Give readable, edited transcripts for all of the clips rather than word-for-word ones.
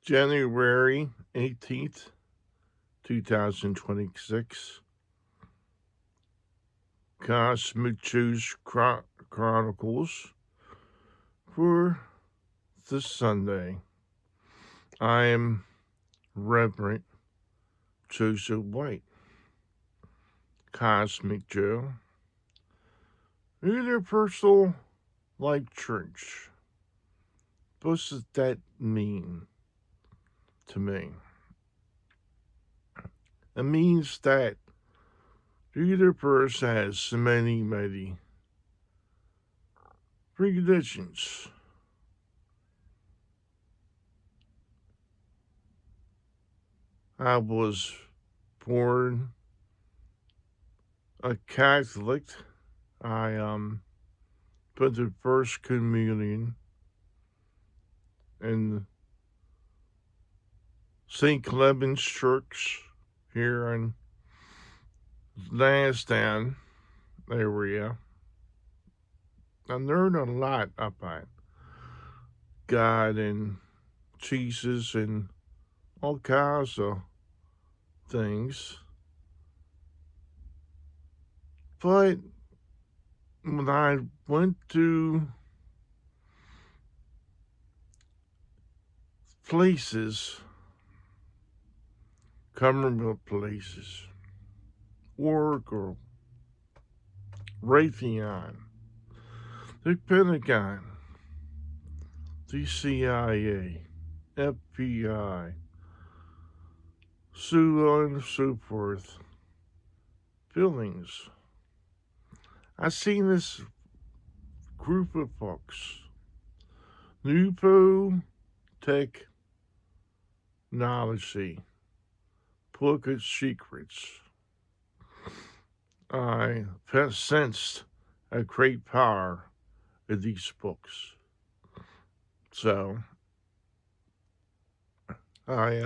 January 18th, 2026. Cosmic Juice Chronicles for this Sunday. I am Reverend Joseph White, Cosmic Joe, Universal Life Church. What does that mean to me? It means that the universe has many, many religions. I was born a Catholic. I put the first communion in St. Clement's Church here in Lansdowne area. I learned a lot about God and Jesus and all kinds of things. But when I went to places, government places, work or Raytheon, the Pentagon, the CIA, FBI, so on and so forth, buildings. I seen this group of folks, Nupo Technology, Pocket Secrets. I sensed a great power in these books. So I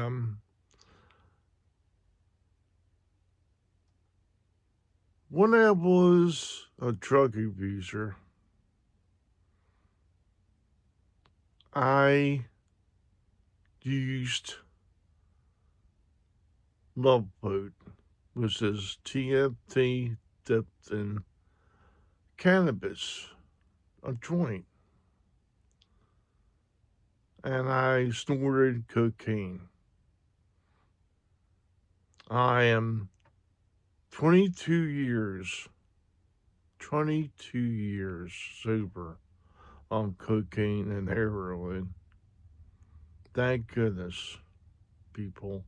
when I was a drug abuser, I used Love Boat, which is TFT dipped in cannabis, a joint, and I snorted cocaine. I am 22 years sober on cocaine and heroin. Thank goodness people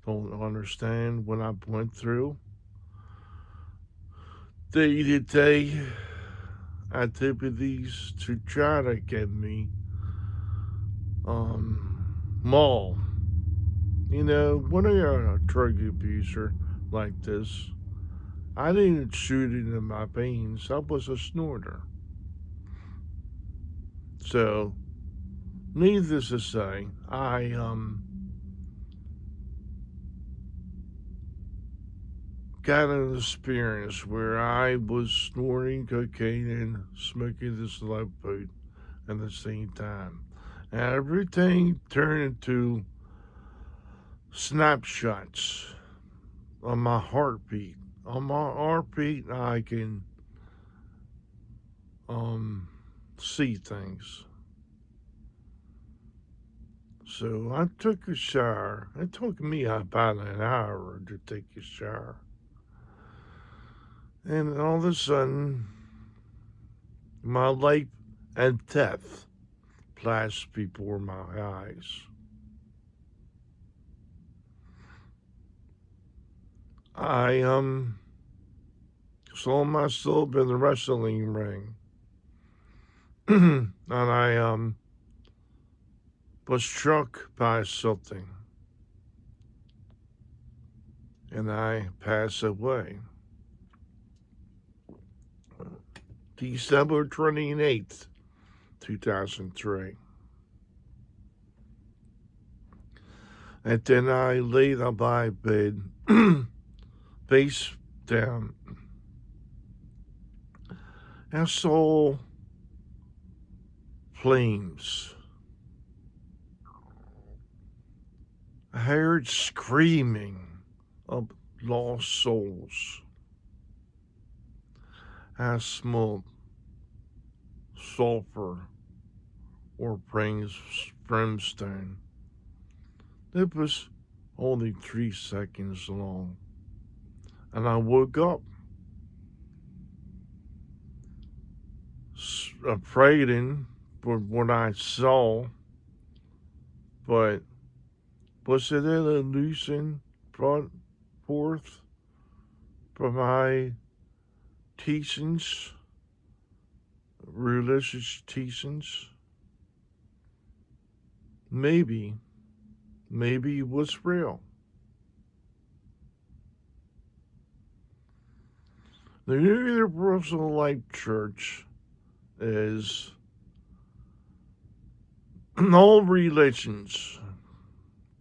don't understand what I went through. Day-to-day activities to try to get me maul. You know, when you're a drug abuser like this, I didn't shoot it in my veins. I was a snorter. So, needless to say, I got an experience where I was snorting cocaine and smoking this love boat at the same time. And everything turned into snapshots on my heartbeat. On my heartbeat, I can see things. So I took a shower. It took me about an hour to take a shower. And all of a sudden, my life and death flashed before my eyes. I saw myself in the wrestling ring. And I was struck by something. And I passed away. December 28th, 2003. And then I laid on my bed, face down, and saw flames heard screaming of lost souls. I smelled sulfur or brimstone. It was only 3 seconds long, and I woke up afraid for what I saw, but was it an illusion brought forth from my teachings, religious teachings? Maybe it was real. The New Universal Life Church is all religions,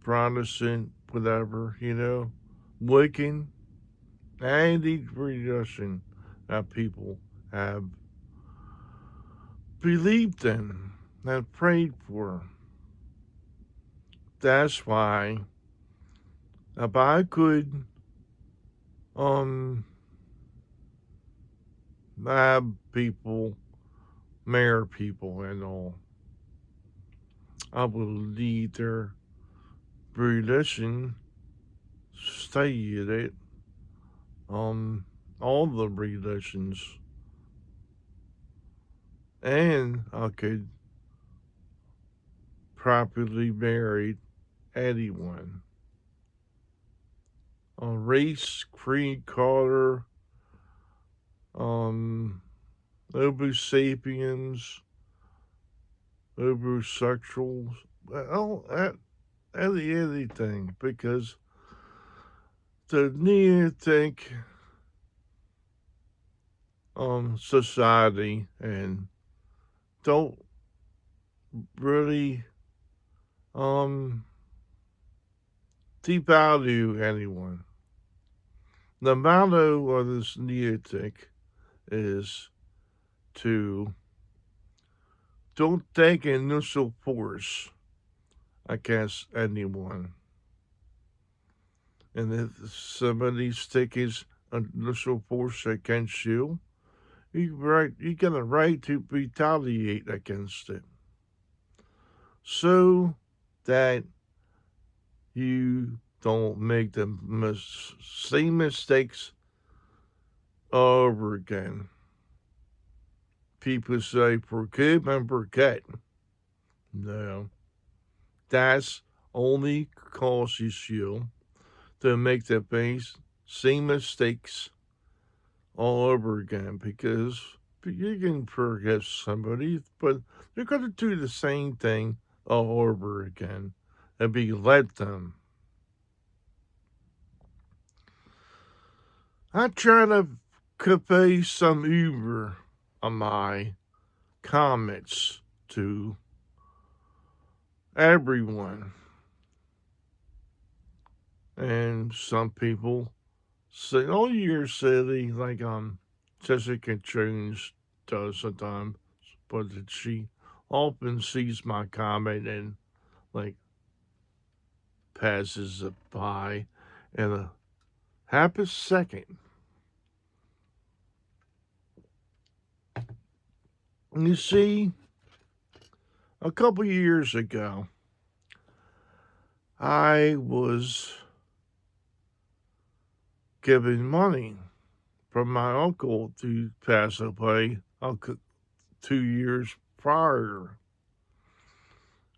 Protestant, whatever, Wiccan, any religion that people have believed in and prayed for. That's why if I could have people, marry people and all, I would lead their religion, stay in it, all the religions, and I could properly marry anyone. Race, creed, color, Homo sapiens, homosexuals, anything, because the Neolithic society and don't really devalue anyone. The motto of this Neolithic is to don't take initial force against anyone. And if somebody's taking initial force against you, you got a right to retaliate against it, so that you don't make the same mistakes over again. People say forgive and forget. No, that's only causes you to make the same mistakes all over again, because you can forgive somebody, but they're going to do the same thing all over again and be let them. I try to convey some humor on my comments to everyone. And some people say, oh, you're silly, like Jessica Jones does sometimes, but she often sees my comment and like passes it by in a half a second. You see, a couple years ago, I was given money from my uncle to pass away 2 years prior.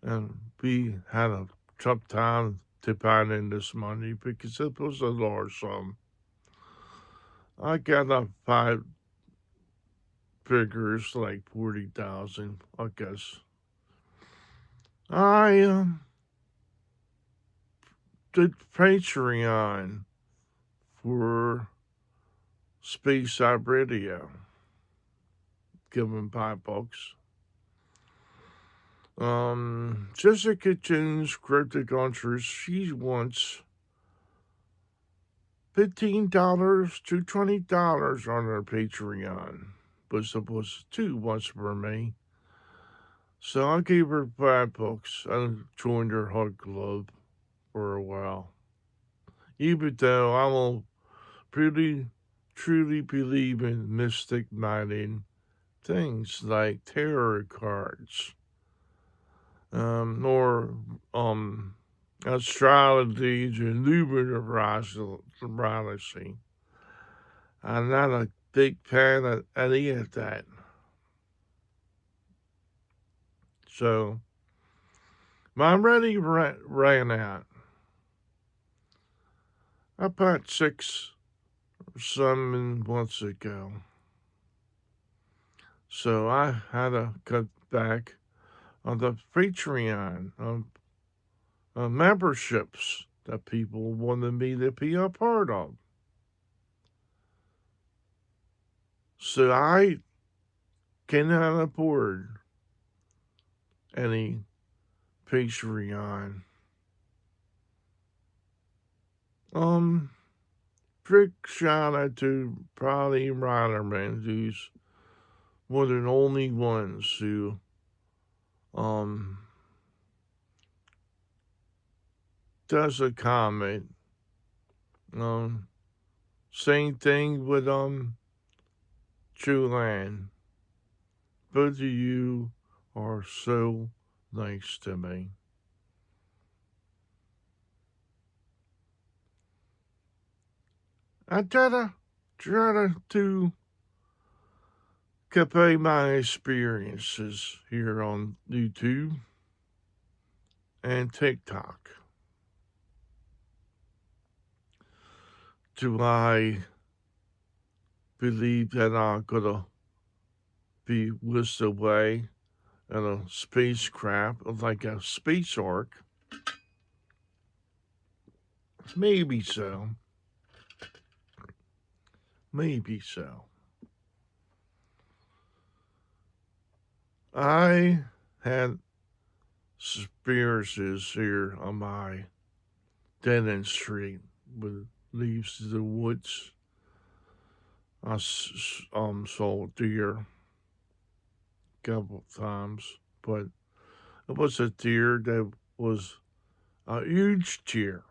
And we had a tough time to find in this money because it was a large sum. I got up 5 figures, like 40,000, I guess. I did Patreon for Space Out Radio, given $5. Jessica Jones, Cryptic Answers, she wants $15 to $20 on her Patreon, but supposed to once for me. So I gave her $5. I joined her hug club for a while. Even though I don't pretty truly believe in mystic minded things like tarot cards, or astrology and numerology. I'm not a big fan of any of that. So my money ran out about 6 or 7 months ago. So I had to cut back on the Patreon memberships that people wanted me to be a part of. So I cannot afford any Patreon. Big shout out to Probably Riderman, who's one of the only ones who does a comment. Same thing with True Land. Both of you are so nice to me. I try to convey my experiences here on YouTube and TikTok. Do I believe that I'm gonna be whisked away in a spacecraft like a space ark? Maybe so. Maybe so. I had experiences here on my dead end street with leaves to the woods. I saw deer a couple of times, but it was a deer that was a huge deer,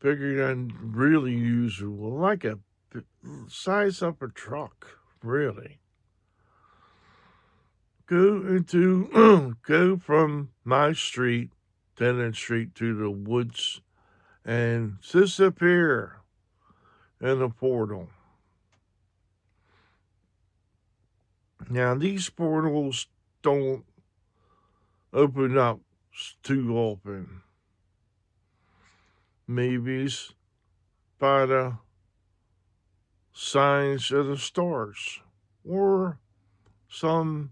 bigger than really usual, like a size of a truck, really. Go from my street, Dead Street, to the woods and disappear in a portal. Now, these portals don't open up too often. Maybe it's by the signs of the stars or something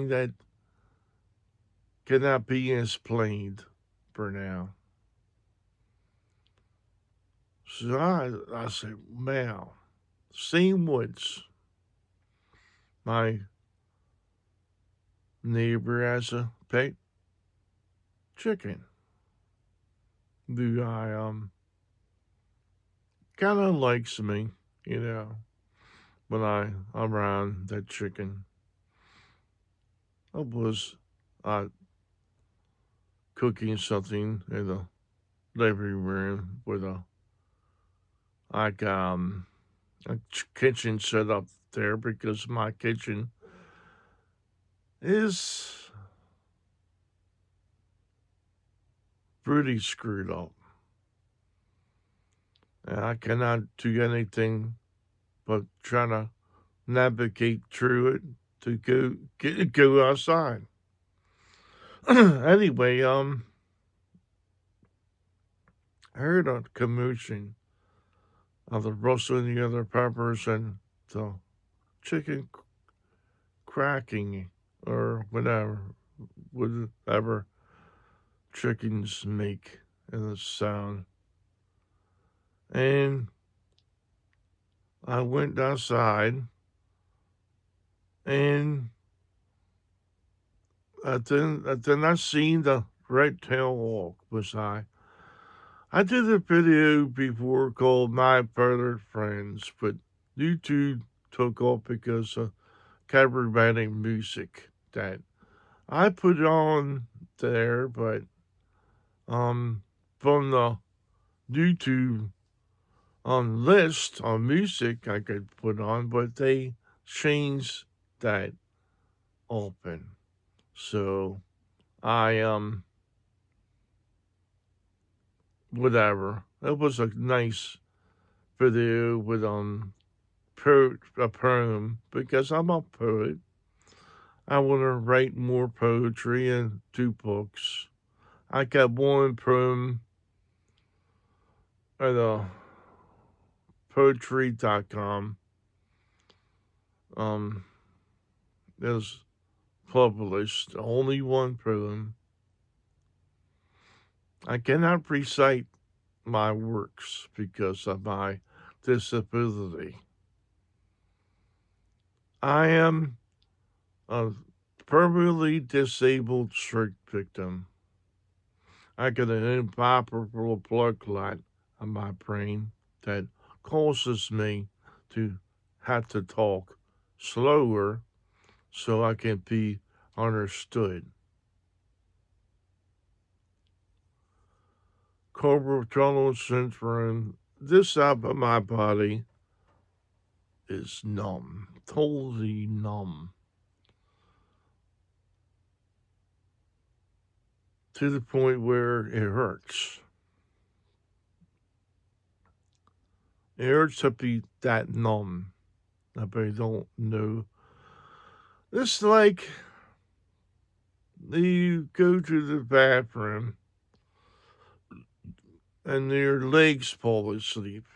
that cannot be explained for now. So I said, wow, same woods. My neighbor has a pet chicken. The guy kind of likes me, when I'm around that chicken. I was cooking something in the living room with a kitchen set up there because my kitchen is pretty screwed up. And I cannot do anything but try to navigate through it to go outside. Anyway, I heard a commotion of the rustling of the other peppers and the chicken cracking or whatever chickens make in the sound. And I went outside and then I seen the red tail hawk was I did a video before called My Brother Friends, but YouTube took off because of copyrighted music that I put on there, but from the YouTube list on music I could put on, but they changed that open. So I whatever. It was a nice video with a poem because I'm a poet. I want to write more poetry and do books. I got one poem at poetry.com. It was published, only one poem. I cannot recite my works because of my disability. I am a permanently disabled stroke victim. I got an inoperable blood clot on my brain that causes me to have to talk slower so I can be understood. Carpal tunnel syndrome. This side of my body is numb, totally numb. To the point where it hurts. It hurts to be that numb. I bet don't know. It's like you go to the bathroom and your legs fall asleep.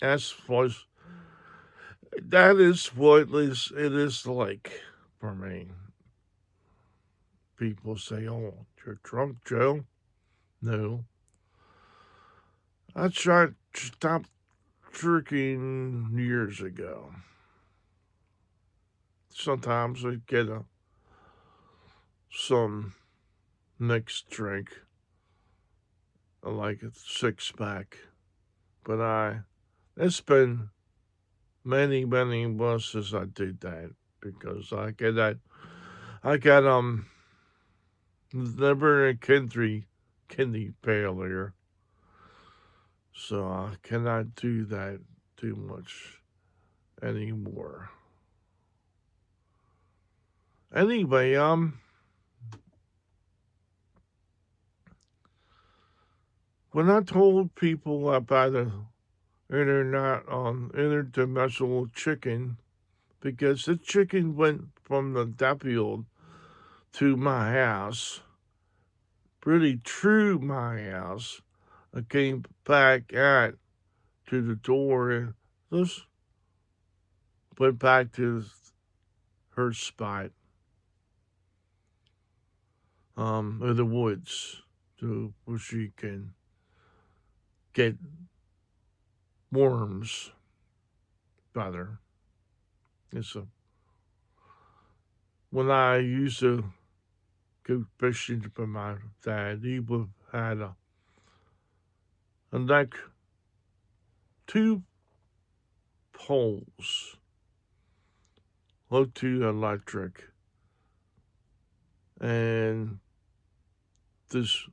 That is what it is like for me. People say, "Oh, you're drunk, Joe." No, I tried to stop drinking years ago. Sometimes I get some mixed drink, like a 6-pack, but it's been many months since I did that because I got liver and kidney failure, so I cannot do that too much anymore. Anyway, when I told people about the interdimensional chicken, because the chicken went from the field to my house, pretty true my house. I came back to the door and just went back to her spot, in the woods, where she can get worms better. When I used to go fishing with my dad, he would had like 2 poles, hooked to electric, and this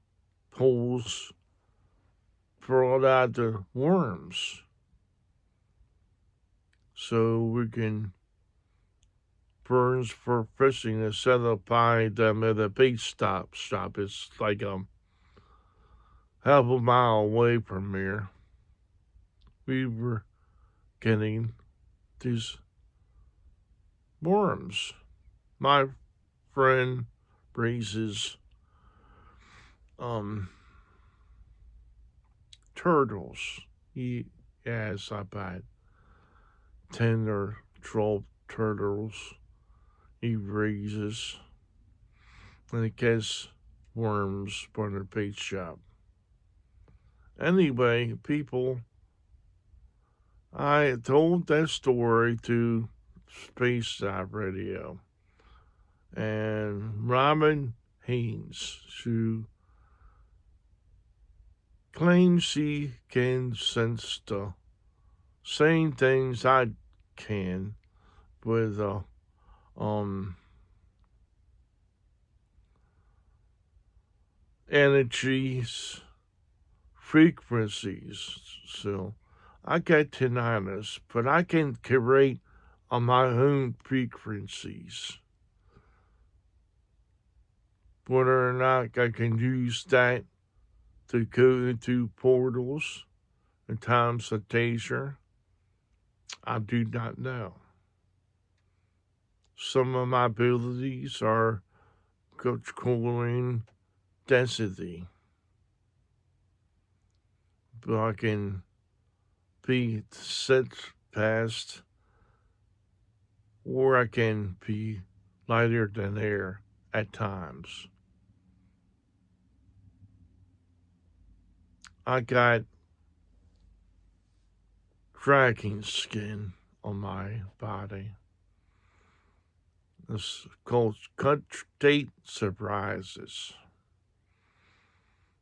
poles brought out the worms, so we can burns for fishing instead of buying them at a bait shop. It's like half a mile away from here. We were getting these worms. My friend raises turtles. He has about 10 or 12 turtles he raises, and he gets worms from the bait shop. Anyway, people, I told that story to Space Radio, and Robin Haynes, who claims she can sense the same things I can with energies, frequencies. So I got tinnitus, but I can create on my own frequencies. Whether or not I can use that to go into portals and times of danger, I do not know. Some of my abilities are controlling density, but I can be set past, or I can be lighter than air at times. I got dragon skin on my body. It's called date surprises,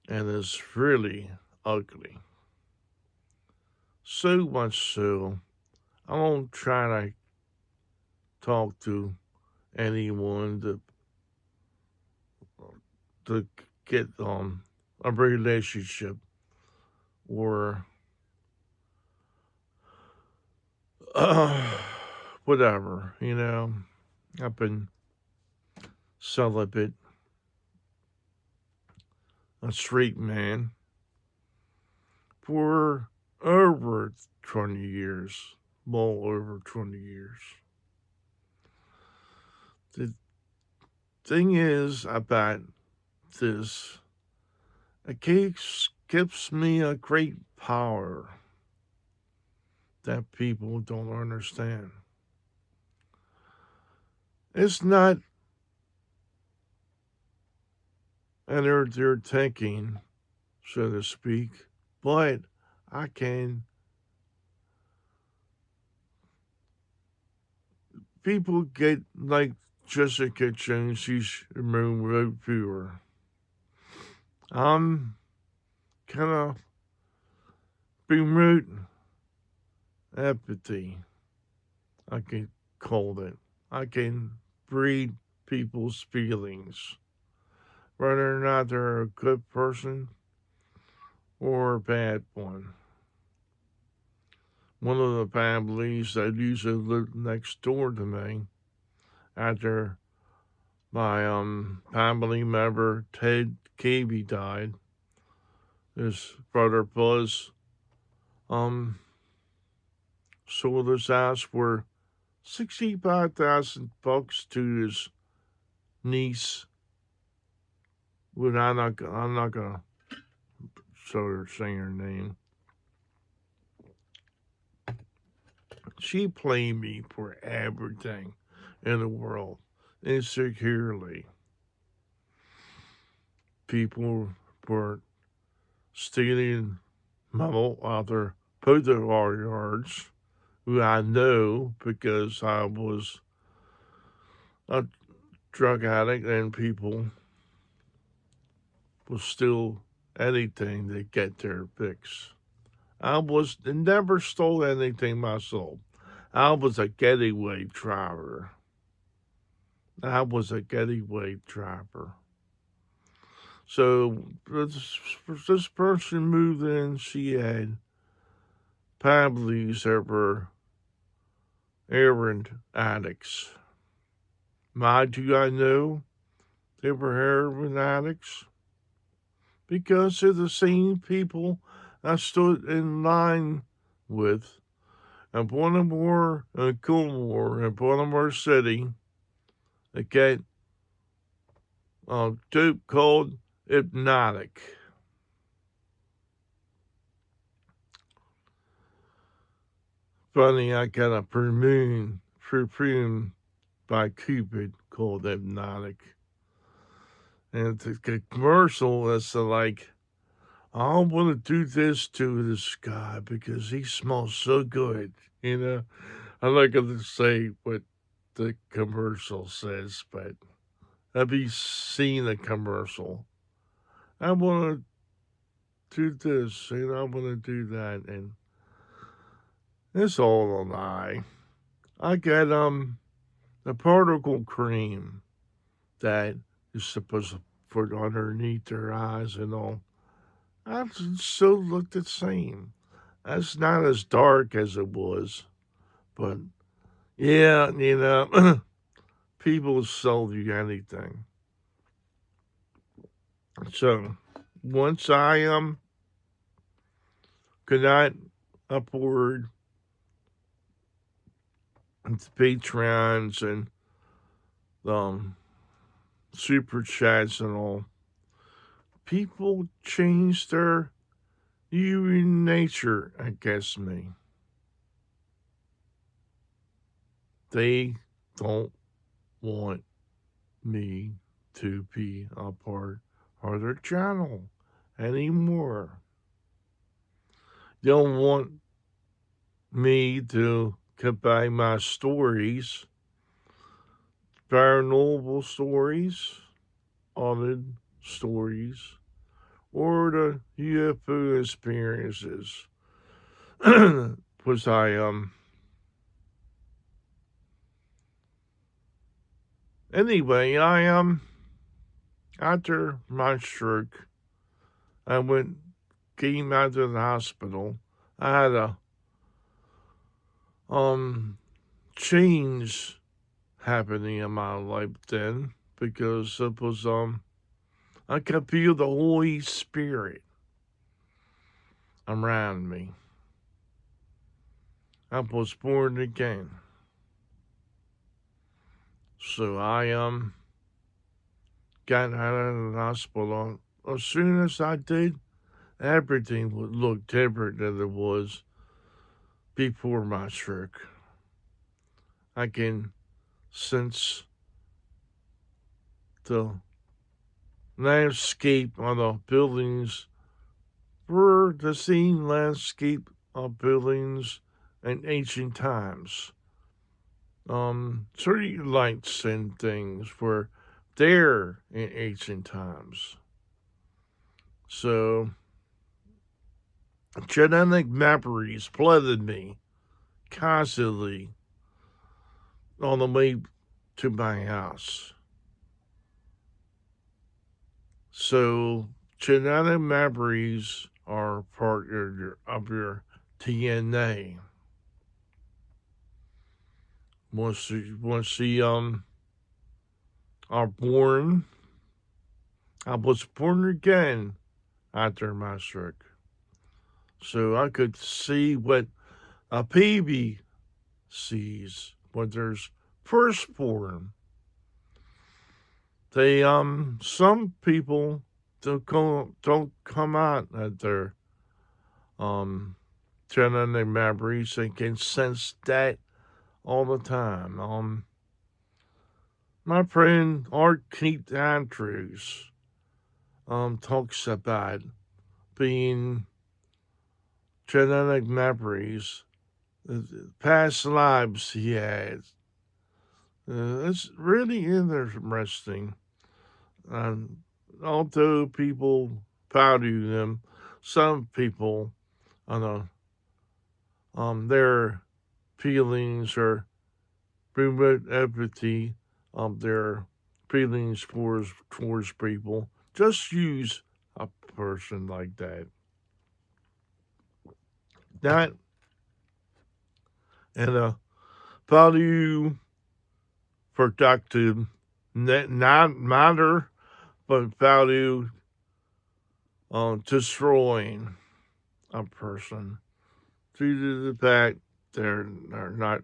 and it's really ugly. So much so, I won't try to talk to anyone to get a relationship or whatever. I've been celibate, a straight man for over 20 years, well over 20 years. The thing is about this, it gives me a great power that people don't understand. It's not entertaining, so to speak, but I can. People get like Jessica Jones, she's a remote viewer. I'm kind of remote empathy, I can call it. I can read people's feelings, whether or not they're a good person or a bad one. One of the families that usually lived next door to me after my family member Ted Cavey died. His brother Buzz sold his house for $65,000 to his niece. But I'm not gonna say her name. She blamed me for everything in the world, insecurely. People were stealing my other both of our yards, who I know because I was a drug addict and people will steal anything to get their fix. I never stole anything myself. I was a getaway driver. So this person moved in. She had families that were errand addicts. Mind you, I know they were heroin addicts because they're the same people I stood in line with in Baltimore and Coolmore in Baltimore City to get a dope called Hypnotic. Funny, I got a perfume by Cupid called Hypnotic. And the commercial is like, I want to do this to this guy because he smells so good. I'm not going to say what the commercial says, but have you seen the commercial? I want to do this, and I want to do that, and it's all a lie. I got the particle cream that is supposed to for underneath their eyes and all. I still look the same. That's not as dark as it was, but yeah, people sell you anything. So once I could not upward to Patreons and super chats and all, people change their human nature against me. They don't want me to be a part of their channel anymore. They don't want me to combine my stories, paranormal stories, haunted stories, or the UFO experiences. Was I anyway, I after my stroke, I came out of the hospital. I had a change happening in my life then because it was I could feel the Holy Spirit around me. I was born again. So I got out of the hospital. As soon as I did, everything would look different than it was before my stroke. I can sense the landscape on the buildings were the same landscape of buildings in ancient times. Street lights and things were there in ancient times. So, genetic memories flooded me constantly on the way to my house. So, genetic memories are part of your DNA. Once you are born, I was born again after my stroke. So I could see what a baby sees when there's firstborn. They some people don't come out at their genetic memories and can sense that all the time. My friend Art Keith Andrews talks about being genetic memories, past lives he had. It's really interesting. Although people value them, some people, their feelings or remote empathy of their feelings towards people. Just use a person like that. Not in a value productive, not matter, but value destroying a person due to the fact they're not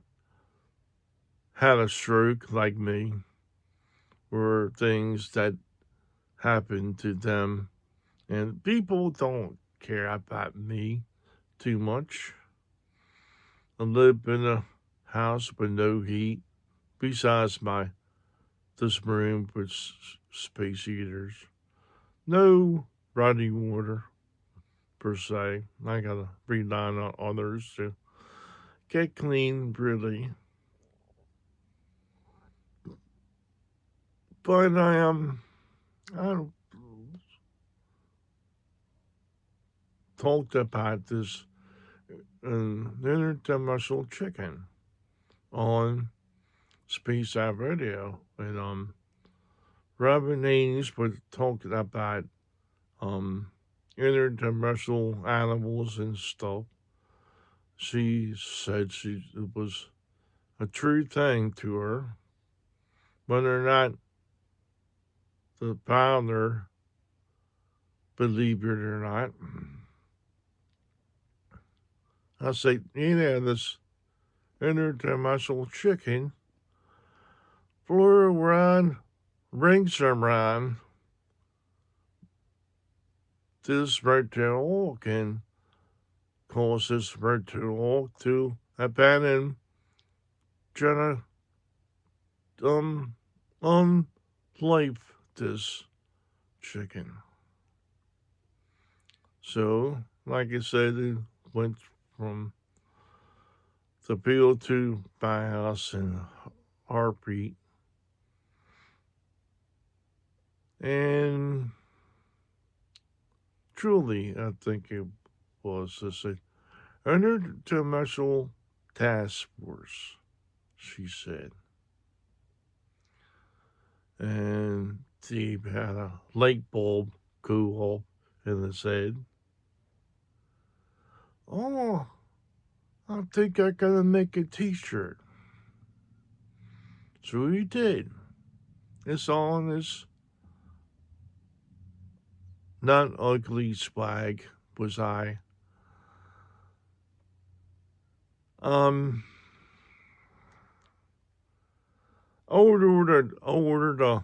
had a stroke like me, or things that happen to them, and people don't care about me too much. I live in a house with no heat, besides this room with space heaters. No running water, per se. I gotta rely on others to get clean, really. But I talked about this interdimensional chicken on Space Out Radio, and Robin Ames was talking about um interdimensional animals and stuff. She said it was a true thing to her, whether or not the founder believed it or not. I say, this interdimensional chicken flew around, rings around this virtual oak and cause this virtual oak to abandon Jenna unlife this chicken. So, like I said, it went from the field to my house and heartbeat. And truly, I think it was this interdimensional task force, she said. And Steve had a light bulb go off in his head. Oh, I think I gotta make a t-shirt. So he did. It's on his not ugly swag was I. Um ordered a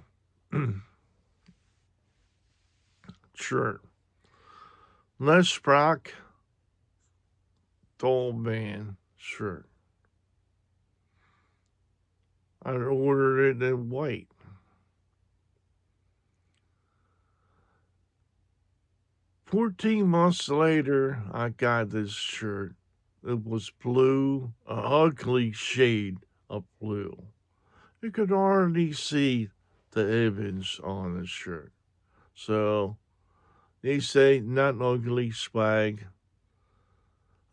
shirt. Les Brock Tall Man shirt. I ordered it in white. $14 later, I got this shirt. It was blue, an ugly shade of blue. You could already see the image on the shirt. So they say not ugly swag.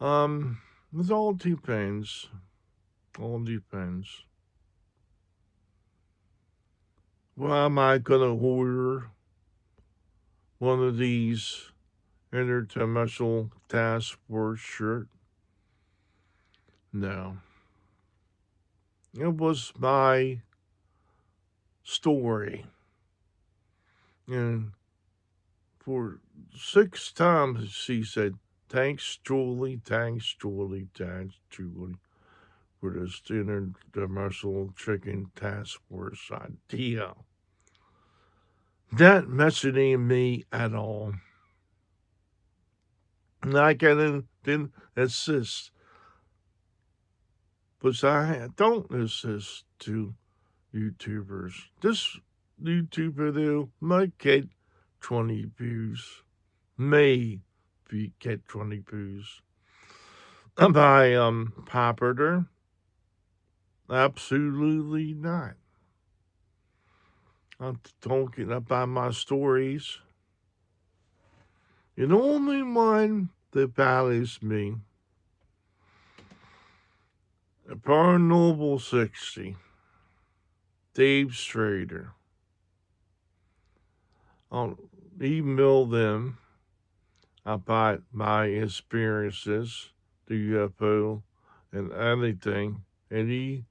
It all depends. All depends. Well, am I gonna order one of these interdimensional task force shirt? No. It was my story. And for 6 times she said, thanks, Julie, thanks, Julie, thanks, Julie, for this interdimensional chicken task force idea. Not mentioning me at all. And I didn't assist, but I don't assist to YouTubers. This YouTube video might get 20 views. May get 20 views. Am I popular? Absolutely not. I'm talking about my stories. And the only one that values me, Paranormal 60, Dave Strader. I'll email them about my experiences, the UFO, and anything, and he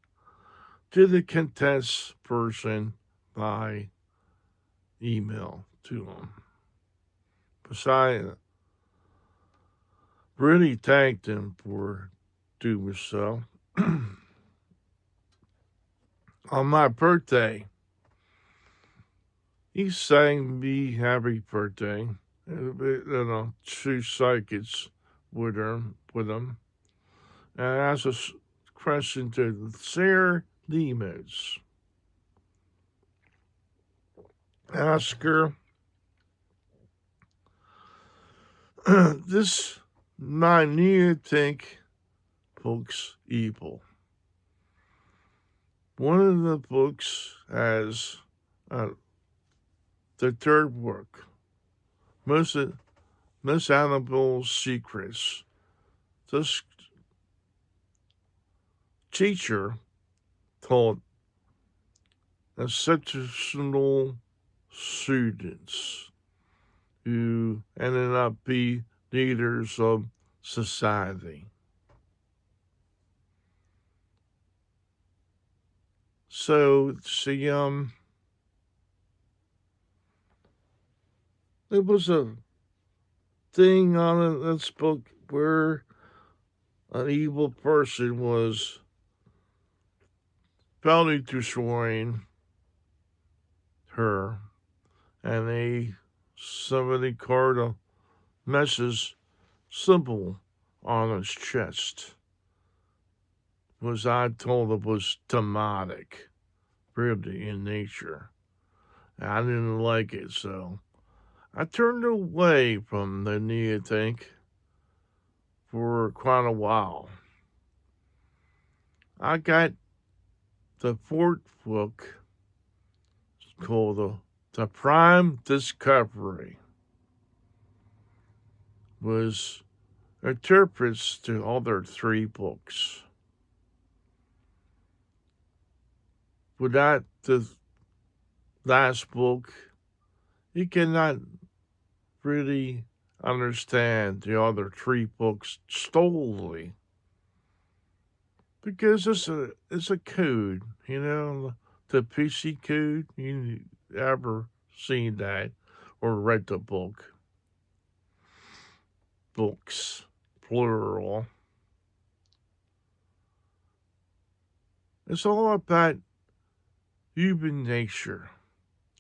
to the contest person by email to him. Besides, really thanked him for doing so. On my birthday, he sang me happy birthday. Two psychics with him. And I asked a question to Sarah Demos. Ask her, this might need to think books evil. One of the books has the third book, Miss Annabelle's Secrets. This teacher taught exceptional students who ended up being leaders of society. So, see, there was a thing on this book where an evil person was bounty destroying her, and somebody carved a message symbol on his chest. Was I told it was demonic, really, in nature. I didn't like it, so I turned away from the DeJa tank for quite a while. I got the fourth book called the Prime Discovery. Was interprets to other three books. Without the last book, you cannot really understand the other three books solely. Because it's a code, the PC code. You ever seen that or read the book? Books, plural. It's all about human nature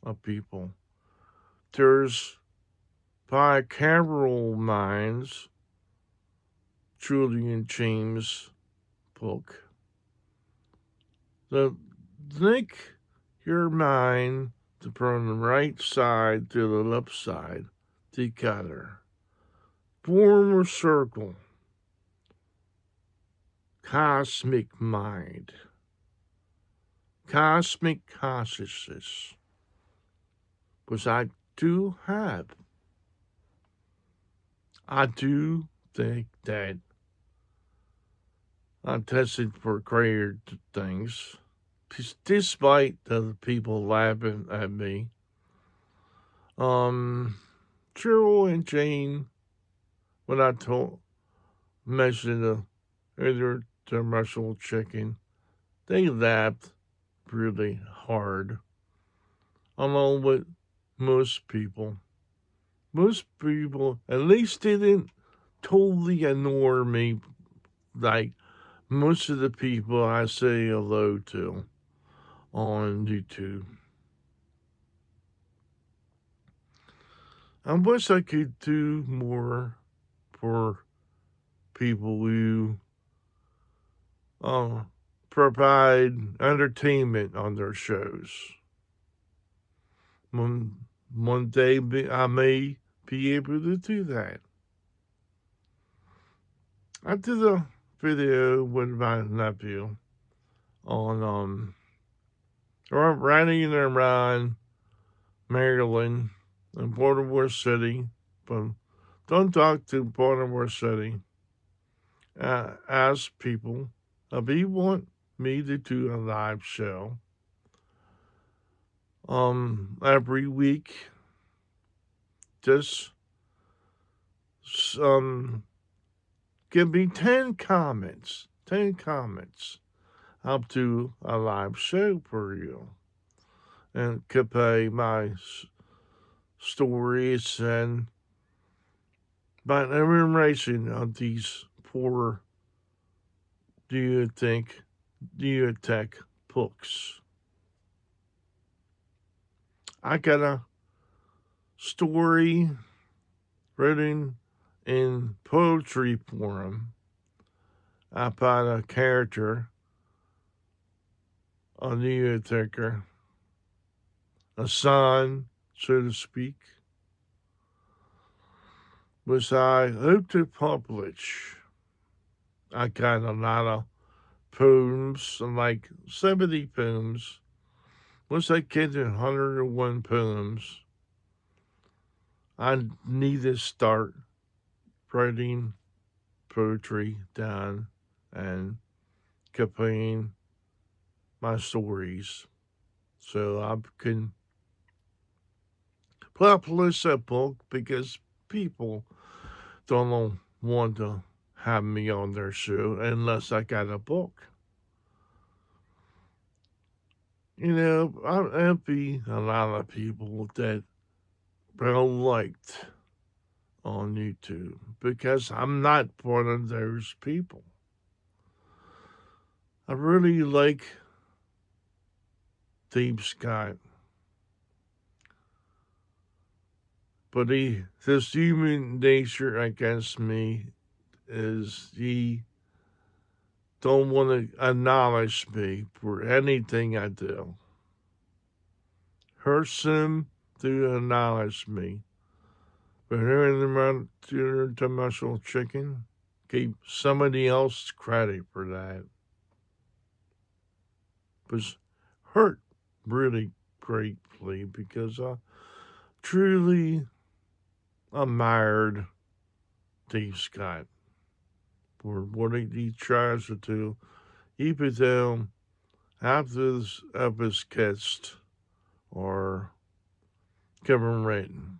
of people. There's bicameral minds, Julian James' book. The link your mind from the right side to the left side together. Form a circle. Cosmic mind. Cosmic consciousness. Which I do have. I do think that I'm tested for greater things, despite the people laughing at me. Cheryl and Jane, when I mentioned the interdimensional chicken, they laughed really hard, along with most people. Most people, at least, didn't totally ignore me like most of the people I say hello to on YouTube. I wish I could do more for people who provide entertainment on their shows. One day I may be able to do that. I did a video with my nephew on riding around Maryland and Baltimore City, but don't talk to Baltimore City. Ask people if you want me to do a live show every week. Just give me 10 comments. 10 comments. I'll do a live show for you. And could pay my stories and my enumeration of these poor DeJa Tech books. I got a story written in poetry form about a character, a DeJa Techer, a son, so to speak, which I hope to publish. I got a lot of poems, like 70 poems. Once I get to 101 poems, I need to start writing poetry down and copying my stories so I can publish a book because people don't want to have me on their show unless I got a book. You know, I envy a lot of people that are liked on YouTube because I'm not one of those people. I really like Deep Scott, but his human nature against me is he don't want to acknowledge me for anything I do. Hurts him to acknowledge me. But here in the interdimensional chicken, gave somebody else credit for that. Was hurt really greatly because I truly admired Dave Scott for what he tries to do, even though after his kids are Kevin Raton,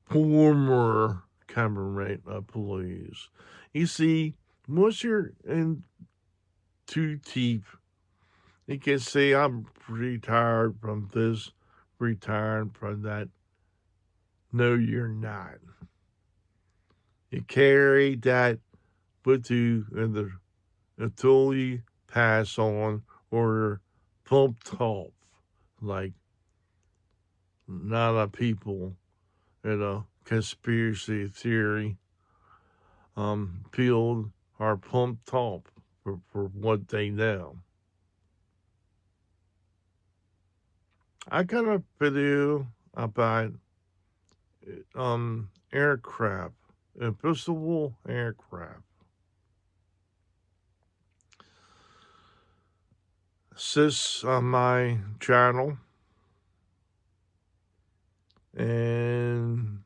former Kevin Raton employees. You see, once you're in too deep, you can say I'm retired from this, retired from that. No, you're not. You carry that with you until you pass on or pumped off, like a lot of people in a conspiracy theory field are pumped off for what they know. I got a video about aircraft, invisible aircraft. Sits on my channel and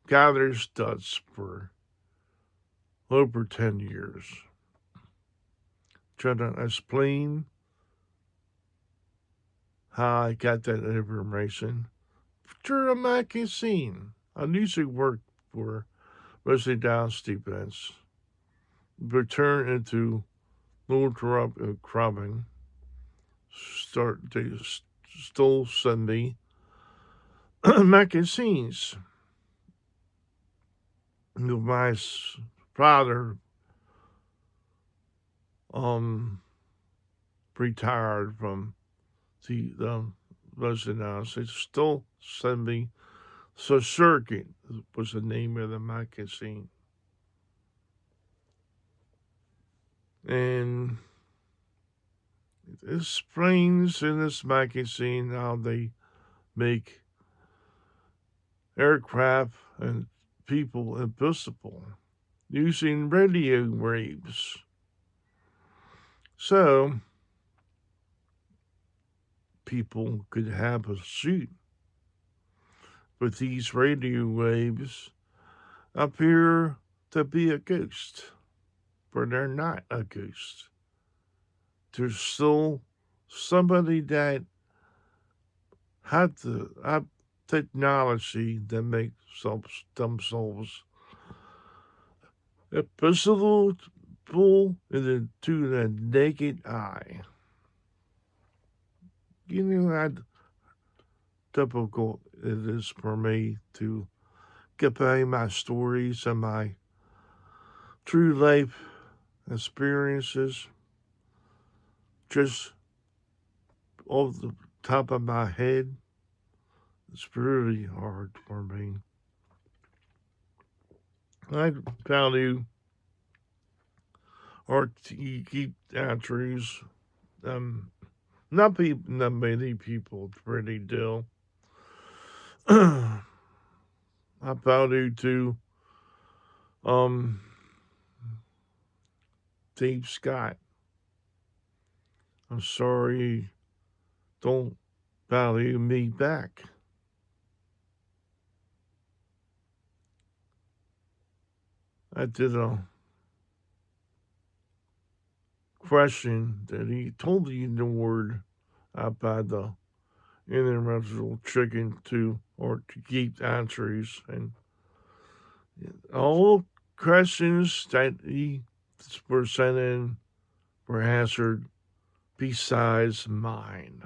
gathers dust for over 10 years. Trying to explain how I got that information through a magazine. I usually work for Wesley Down Stevens, return into Northrop Crumbing. They still send me magazines. My father retired from the Russian House. They still send me. So Circuit was the name of the magazine. And it explains in this magazine how they make aircraft and people invisible using radio waves. So people could have a suit, but these radio waves appear to be a ghost, but they're not a ghost. There's still somebody that had the technology that makes themselves invisible to the naked eye. You know how difficult it is for me to convey my stories and my true life experiences just off the top of my head. It's really hard for me. I value art to keep entries. Not many people really do. I value to Dave Scott. I'm sorry, don't value me back. I did a question that he totally ignored about the interdimensional chicken to keep answers and all questions that he were sent in were answered besides mine.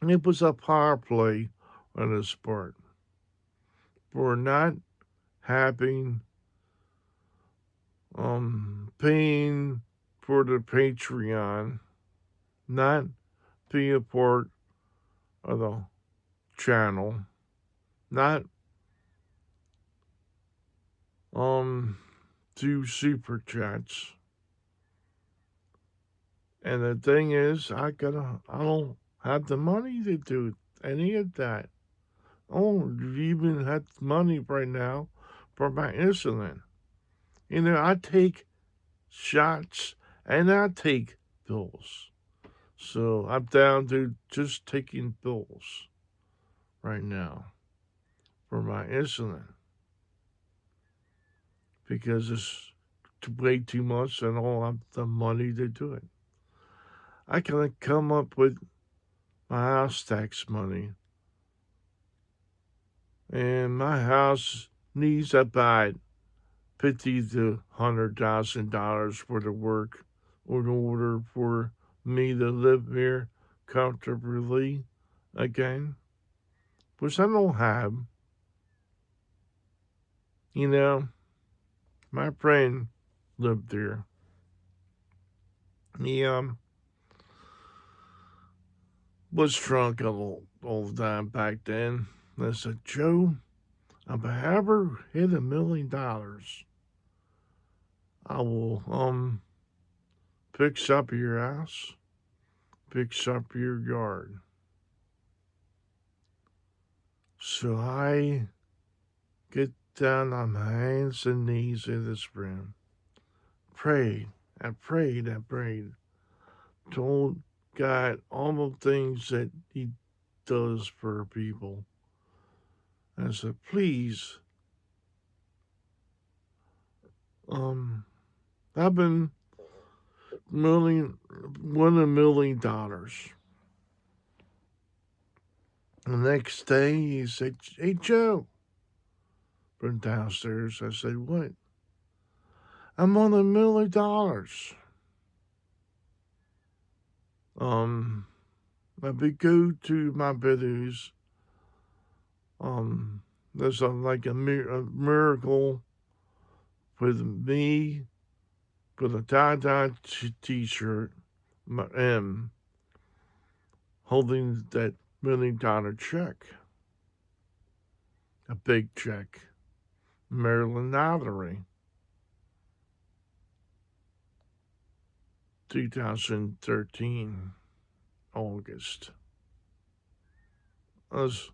It was a power play on his part for not having paying for the Patreon, not being a part of the channel, not do super chats. And the thing is, I don't have the money to do any of that. I don't even have money right now for my insulin. I take shots and I take pills. So I'm down to just taking pills right now for my insulin because it's way too much and I don't have the money to do it. I can come up with my house tax money, and my house needs about $50,000 to $100,000 worth of work in order for me to live here comfortably again, which I don't have. My friend lived there. He was drunk all the time back then. I said, Joe, if I ever hit $1 million, I will fix up your house, fix up your yard. So I get down on my hands and knees in this room. Prayed. I prayed. Told God all the things that he does for people. I said, please, I've been won $1 million. The next day he said, hey Joe, from downstairs. I said, what? I'm on $1 million. I would go to my videos. There's like a miracle with me with a tie-dye t-shirt, my M, holding that $1 million check. A big check. Maryland Lottery. 2013, August. That's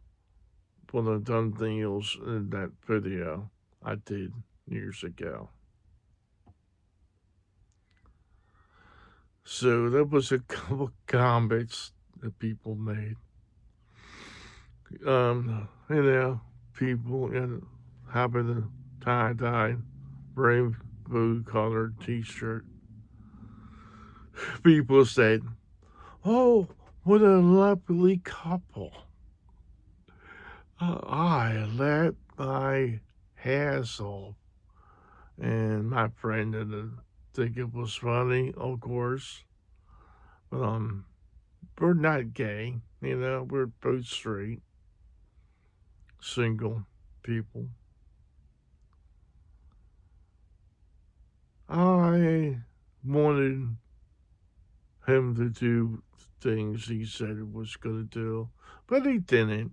one of the dumb things in that video I did years ago. So there was a couple comments that people made. People having a tie-dye rainbow colored t-shirt. People said, oh, what a lovely couple. I let my hands off. And my friend didn't think it was funny, of course. But we're not gay, we're both straight, single people. I wanted him to do things he said he was going to do, but he didn't,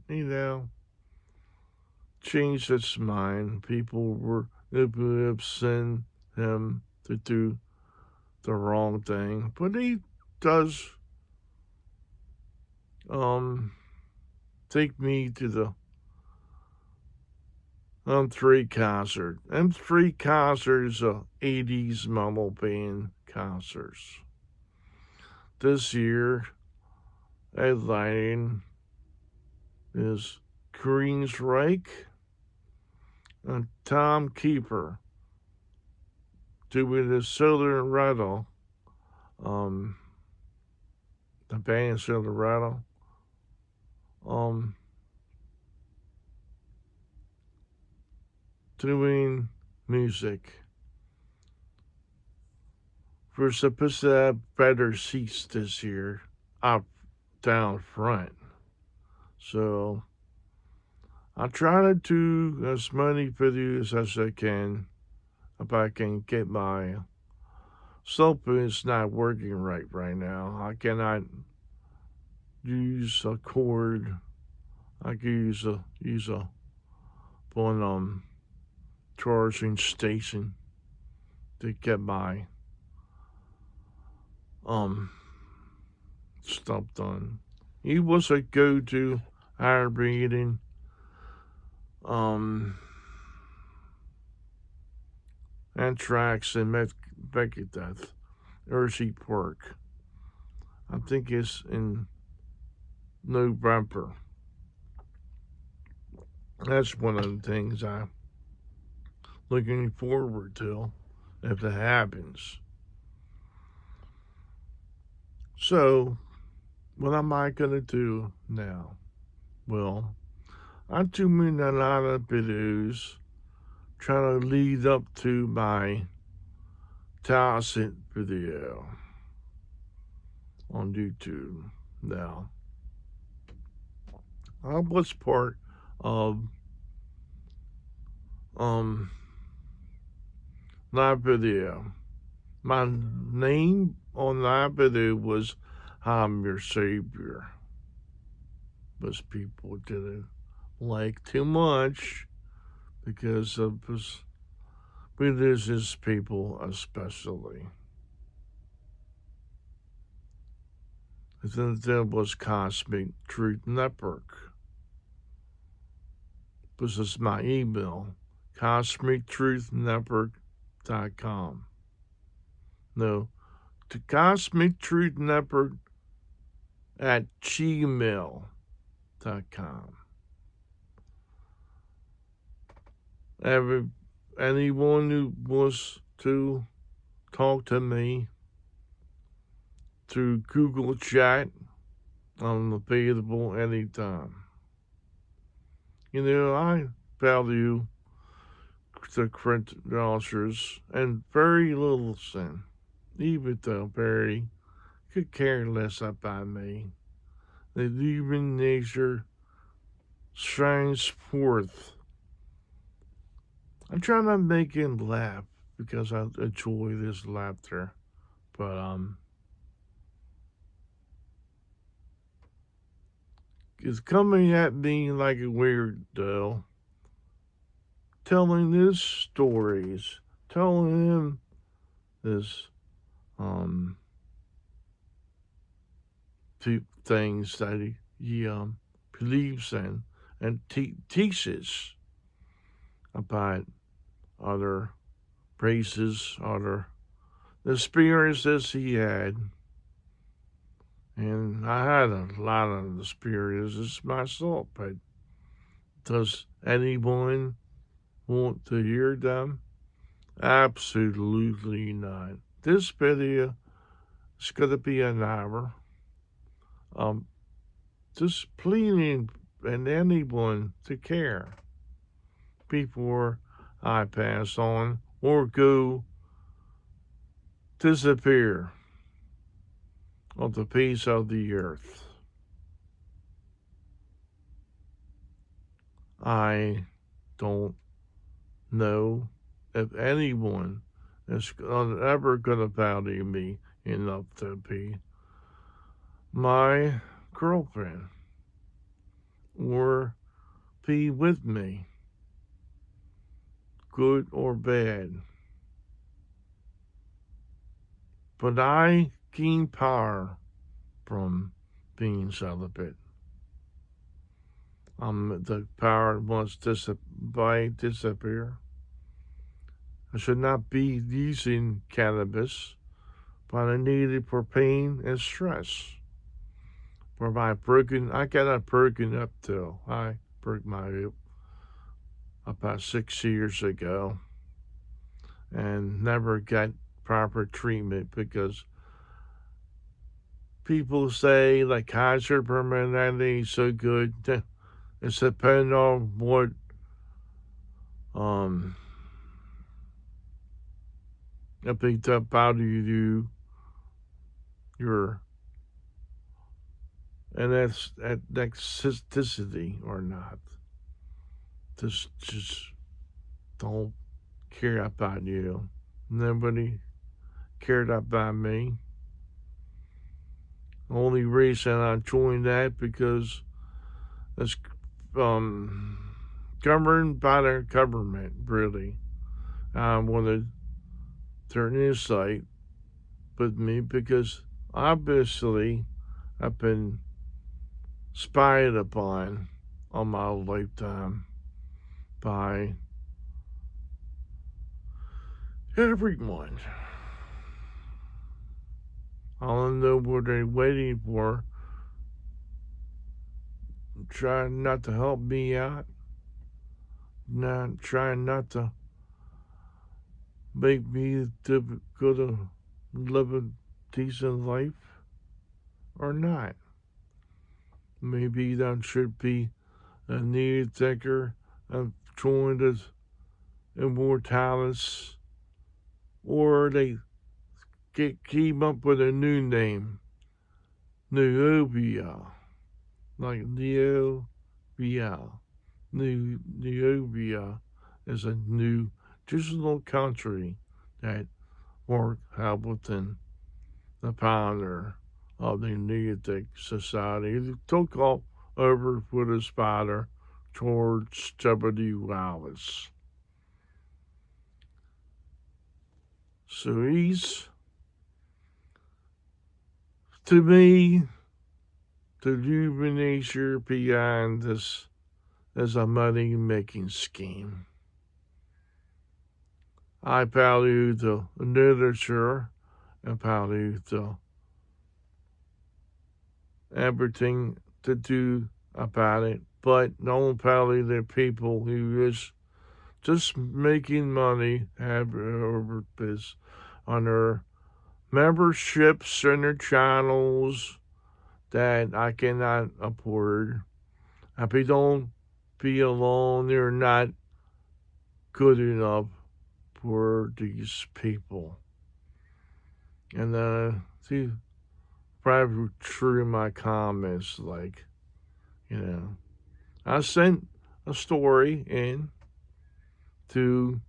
changed his mind. People were upset him to do the wrong thing, but he does take me to the M3 concert. M3 concerts are 80s metal band concerts. This year, headlining is Queensryche and Tom Keeper doing the Southern Rattle the band Silverado, doing music. We're supposed to have better seats this year, up down front. So I try to do as many videos as I can if I can get my sofa is not working right now. I cannot use a cord. I can use a one charging station to get my stuff done. He was a go-to hybrid Anthrax and Megadeth, Hershey Park. I think it's in November. That's one of the things I'm looking forward to if it happens. So, what am I going to do now? Well, I'm doing a lot of videos trying to lead up to my Towson video on YouTube now. I was part of live video. My name on live video was I'm Your Savior. Most people didn't like too much because of religious people especially. And then there was Cosmic Truth Network. This is my email, cosmictruthnetwork.com. No, to Cosmic Truth Network at gmail.com. Anyone who wants to talk to me through Google Chat, I'm available anytime. You know, I value the credentials and very little sin, even though Barry could care less about me. The human nature shines forth. I'm trying to make him laugh because I enjoy this laughter, but is coming at me like a weirdo, telling his stories, telling him this things that he believes in and teaches about other races, other experiences he had. And I had a lot of experiences myself, but does anyone want to hear them? Absolutely not. This video is going to be an hour. Just pleading and anyone to care before I pass on or go disappear of the face of the earth. I don't know if anyone is ever going to value me enough to be my girlfriend or be with me, good or bad. But I gain power from being celibate. The power must disappear. I should not be using cannabis, but I need it for pain and stress. For my I got a broken up toe. I broke my hip about 6 years ago and never got proper treatment because people say like Kaiser permanente is so good. It's depending on what if they about you your and that's that toxicity or not. Just don't care about you. Nobody cared about me. Only reason I joined that because it's governed by the government, really. I wanted their insight with me because obviously I've been spied upon on my lifetime by everyone. I don't know what they're waiting for. Trying not to help me out. Not trying not to make me to go to live a decent life or not. Maybe that should be a needed thinker of joined as immortalis, or they came up with a new name, Neobia, like Neobia. Neobia is a new traditional country that worked Hamilton, the founder of the Neolithic Society, who took off over with his father, George W. Wallace. So he's, to me, the human nature behind this is a money-making scheme. I value the literature and value the everything to do about it, but don't value the people who is just making money over this on their memberships and their channels that I cannot afford. If they don't be alone, they're not good enough for these people. And see, probably true in my comments, like, I sent a story in to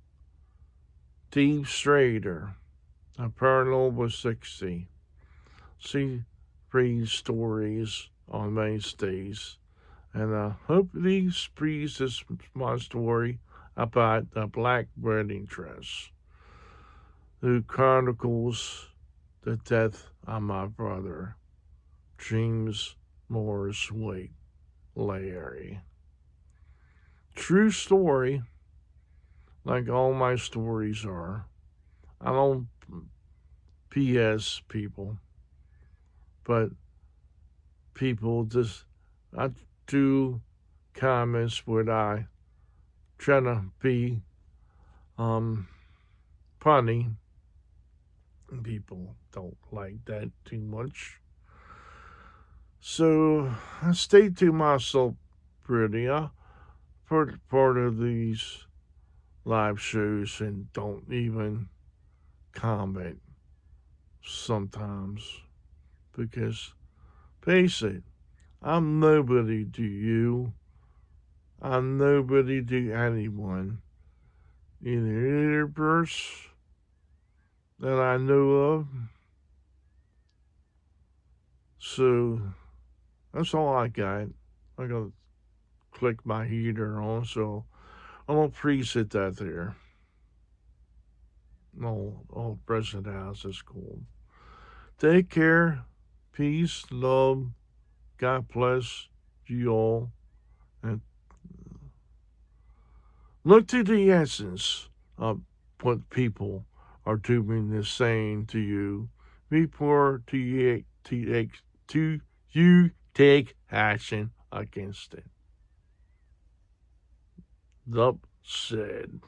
Steve Strader, a Paranormal 60. She reads stories on Wednesdays, and I hope these reads this my story about the black wedding dress, who chronicles the death of my brother, James Morris Wake, Larry. True story, like all my stories are. I don't PS people, but people just, I do comments where I try to be funny. People don't like that too much. So I stay to myself pretty. I part of these live shows and don't even comment sometimes because, face it, I'm nobody to you. I'm nobody to anyone in the universe that I know of. So that's all I got. I gotta click my heater on, so I'm gonna preset that there. I'll press it out. It's cool. Take care. Peace, love. God bless you all. And look to the essence of what people are doing the same to you before you take action against it. Up said.